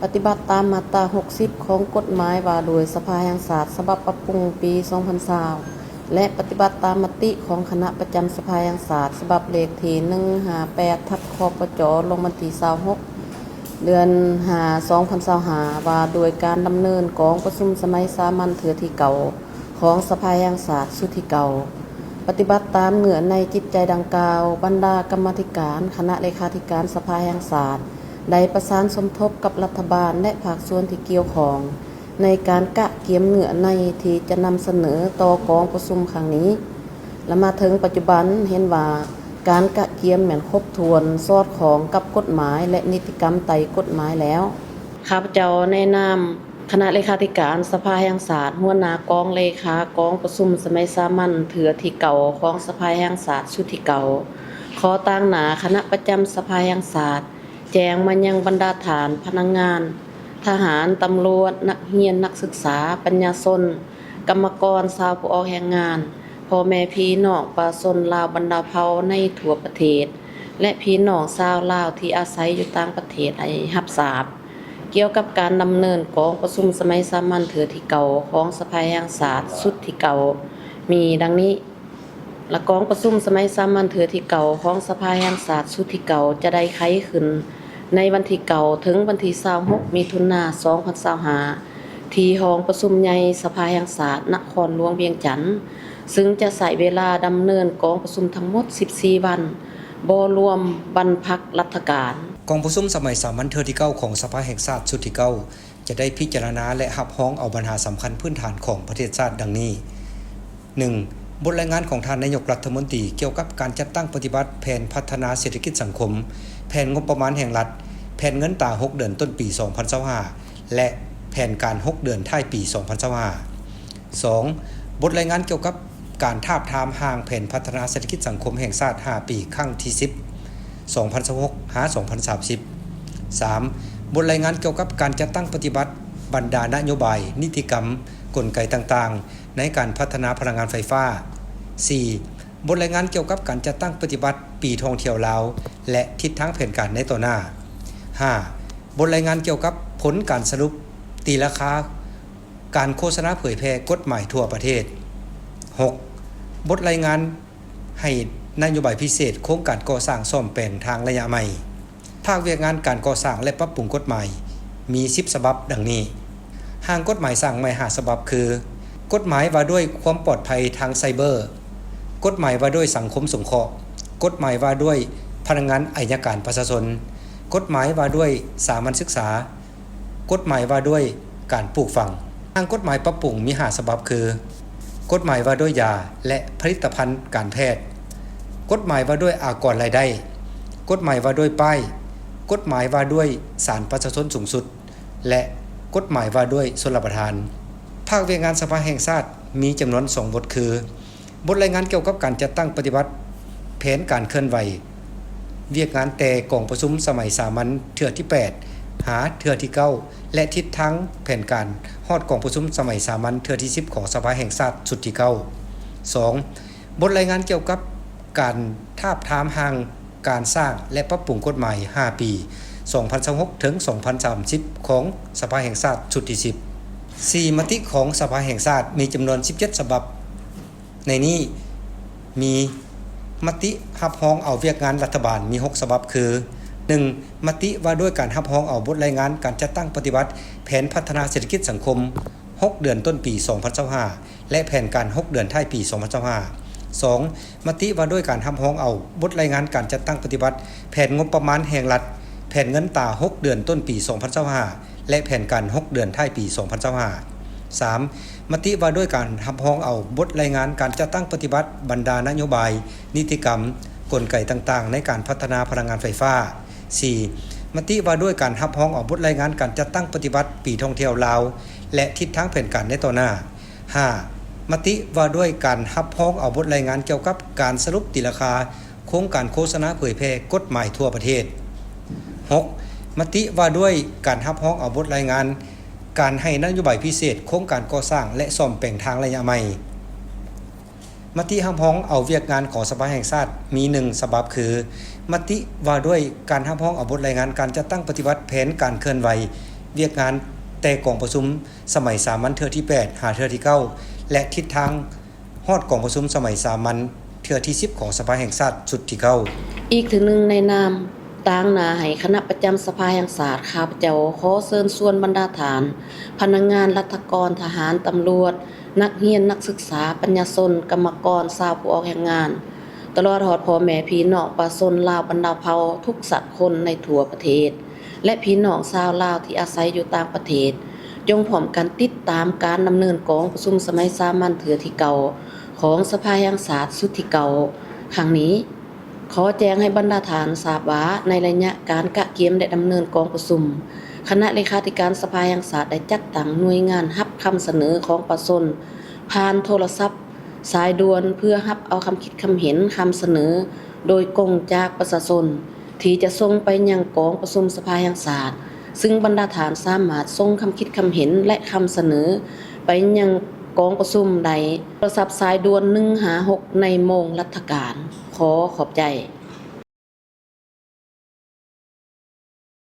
ปฏิบัติตามมาตรา 60 ของกฎหมายว่าโดยสภาแห่งชาติฉบับปรับปรุงปี 2020 และปฏิบัติตามมติของคณะประจำสภาแห่งชาติฉบับเลขที่ 158 ทับคปจ ลงวันที่ 26 เดือน 5 2025 ว่าโดยการดำเนินกองประชุมสมัยสามัญเทื่อที่เก่าของสภาแห่งชาติสุดที่เก่าปฏิบัติตามเงื่อนในจิตใจดังกล่าวบรรดากรรมาธิการคณะเลขาธิการสภาแห่งชาติได้ประสานสมทบกับรัฐบาลและภาคส่วนที่เกี่ยวข้องในการกะเกียมเงื่อนในที่จะนำเสนอต่อกองประชุมครั้งนี้และมาถึงปัจจุบันเห็นว่าการกะเกียมแม่นครบถ้วนสอดคล้องกับกฎหมายและนิติกรรมไต่กฎหมายแล้วข้าพเจ้าในนามคณะเลขาธิการสภาแห่งชาติหัวหน้ากองเลขากองประชุมสมัยสามัญเทื่อที่เก่าของสภาแห่งชาติชุดที่เก่าขอตั้งหน้าคณะประจำสภาแห่งชาติแจ้งมายังบรรดาฐานพนักงานทหารตำรวจนักเรียนนักศึกษาปัญญาชนกรรมกรชาวผู้ออกแรงงานพ่อแม่พี่น้องประชาชนลาวบรรดาเผ่าในทั่วประเทศและพี่น้องชาวลาวที่อาศัยอยู่ต่างประเทศให้รับทราบเกี่ยวกับการดำเนินกองประชุมสมัยสามัญเทื่อที่เก่าของสภาแห่งชาติสุดที่เก่ามีดังนี้และกองประชุมสมัยสามัญเทื่อที่เก่าของสภาแห่งชาติสุดที่เก่าจะได้ไขขึ้นในวันที่เก่าถึงวันที่26มิถุนายน2025ที่ห้องประชุมใหญ่สภาแห่งชาตินครหลวงเวียงจันทน์ซึ่งจะใช้เวลาดำเนินกองประชุมทั้งหมด14วันบ่รวมวันพักราชการกองประชุมสมัยสามัญเทื่อที่9ของสภาแห่งชาติชุดที่9จะได้พิจารณาและรับร้องเอาปัญหาสำคัญพื้นฐานของประเทศชาติดังนี้ 1. บทรายงานของท่านนายกรัฐมนตรีเกี่ยวกับการจัดตั้งปฏิบัติแผนพัฒนาเศรษฐกิจสังคมแผนงบประมาณแห่งรัฐแผนเงินตรา6เดือนต้นปี 2025และแผนการ6เดือนท้ายปี 2025 2. บทรายงานเกี่ยวกับการทาบทามห่างแผนพัฒนาเศรษฐกิจสังคมแห่งชาติ5ปีครั้งที่10 2016-2030 3. บทรายงานเกี่ยวกับการจัดตั้งปฏิบัติบรรดานโยบายนิติกรรมกลไกต่างๆในการพัฒนาพลังงานไฟฟ้า 4. บทรายงานเกี่ยวกับการจัดตั้งปฏิบัติปีท่องเที่ยวลาวและทิศทางแผนการในต่อหน้า 5. บทรายงานเกี่ยวกับผลการสรุปตีราคาการโฆษณาเผยแพร่กฎหมายทั่วประเทศ 6. บทรายงานให้นโยบายพิเศษโครงการก่อสร้างซ่อมแปลงทางระยะใหม่ภาคเวียกงานการก่อสร้างและปรับปรุงกฎหมายมี10ฉบับดังนี้ห่างกฎหมายสร้างใหม่5ฉบับคือกฎหมายว่าด้วยความปลอดภัยทางไซเบอร์กฎหมายว่าด้วยสังคมสงเคราะห์กฎหมายว่าด้วยพนักงานอัยการประชาชนกฎหมายว่าด้วยสามัญศึกษากฎหมายว่าด้วยการปลูกฝังห่างกฎหมายปรับปรุงมี5ฉบับคือกฎหมายว่าด้วยยาและผลิตภัณฑ์การแพทย์กฎหมายว่าด้วยอากรรายได้กฎหมายว่าด้วยป้ายกฎหมายว่าด้วยศาลประชาชนสูงสุดและกฎหมายว่าด้วยชลประทานภาคเวียกงานสภาแห่งชาติมีจำนวน2บทคือบทรายงานเกี่ยวกับการจัดตั้งปฏิบัติแผนการเคลื่อนไหวเวียกงานแต่กองประชุมสมัยสามัญเทื่อที่8หาเทื่อที่9และทิศทางแผนการฮอดกองประชุมสมัยสามัญเทื่อที่10ของสภาแห่งชาติชุดที่9 2. บทรายงานเกี่ยวกับการทาบทามห่างการสร้างและปรับปรุงกฎหมาย5ปี 2026 ถึง 2030 ของสภาแห่งชาติชุดที่10 4. มติของสภาแห่งชาติมีจำนวน17ฉบับในนี้มีมติรับรองเอาเวียกงานรัฐบาลมี6ฉบับคือ 1. มติว่าด้วยการรับรองเอาบทรายงานการจัดตั้งปฏิบัติแผนพัฒนาเศรษฐกิจสังคม6เดือนต้นปี 2025และแผนการ6เดือนท้ายปี 2025 2. มติว่าด้วยการรับรองเอาบทรายงานการจัดตั้งปฏิบัติแผนงบประมาณแห่งรัฐแผนเงินตรา6เดือนต้นปี 2025และแผนการ6เดือนท้ายปี 2025 3. มติว่าด้วยการรับรองเอาบทรายงานการจัดตั้งปฏิบัติบรรดานโยบายนิติกรรมกลไกต่างๆในการพัฒนาพลังงานไฟฟ้า 4. มติว่าด้วยการรับรองเอาบทรายงานการจัดตั้งปฏิบัติปีท่องเที่ยวลาวและทิศทางแผนการในต่อหน้า 5. มติว่าด้วยการรับรองเอาบทรายงานเกี่ยวกับการสรุปตีราคาโครงการโฆษณาเผยแพร่กฎหมายทั่วประเทศ 6. มติว่าด้วยการรับรองเอาบทรายงานการให้นโยบายพิเศษโครงการก่อสร้างและซ่อมแปลงทางระยะใหม่มติรับรองเอาเวียกงานของสภาแห่งชาติมี1ฉบับคือ มติว่าด้วยการรับรองเอาบทรายงานการจัดตั้งปฏิบัติแผนการเคลื่อนไหว เวียกงานแต่กองประชุมสมัยสามัญเทื่อที่8หาเทื่อที่9และทิศทางฮอดกองประชุมสมัยสามัญเทื่อที่10ของสภาแห่งชาติสุดที่9อีกถึงหนึ่งในนามต่างหนาให้คณะประจำสภาแห่งศาสตร์ข้าพเจ้าขอเชิญชวนบรรดาฐานพนักงานรัฐกรทหารตำรวจนักเรียนนักศึกษาปัญญาชนกรรมกรชาวผู้ออกแรงงานตลอดฮอดพ่อแม่พี่น้องประชาชนลาวบรรดาเผ่าทุกสัตว์คนในทั่วประเทศและพี่น้องชาวลาวที่อาศัยอยู่ต่างประเทศจงพร้อมกันติดตามการดำเนินกองประชุมสมัยสามัญเทื่อที่เก่าของสภาแห่งศาสตร์สุดที่เก่าครั้งนี้ขอแจ้งให้บรรดาฐานทราบว่าในระยะการกะเกมและดำเนินกองประชุมคณะเลขาธิการสภาแห่งศาสตร์ได้จัดตั้งหน่วยงานรับคำเสนอของประชาชนผ่านโทรศัพท์สายด่วนเพื่อรับเอาคำคิดคำเห็นคำเสนอโดยกงจากประชาชนที่จะส่งไปยังกองประชุมสภาแห่งศาสตร์ซึ่งบรรดาฐานสามารถส่งคำคิดคำเห็นและคำเสนอไปยังกองประชุมใดโทรศัพท์สายด่วน156ในโมงราชการขอบใจ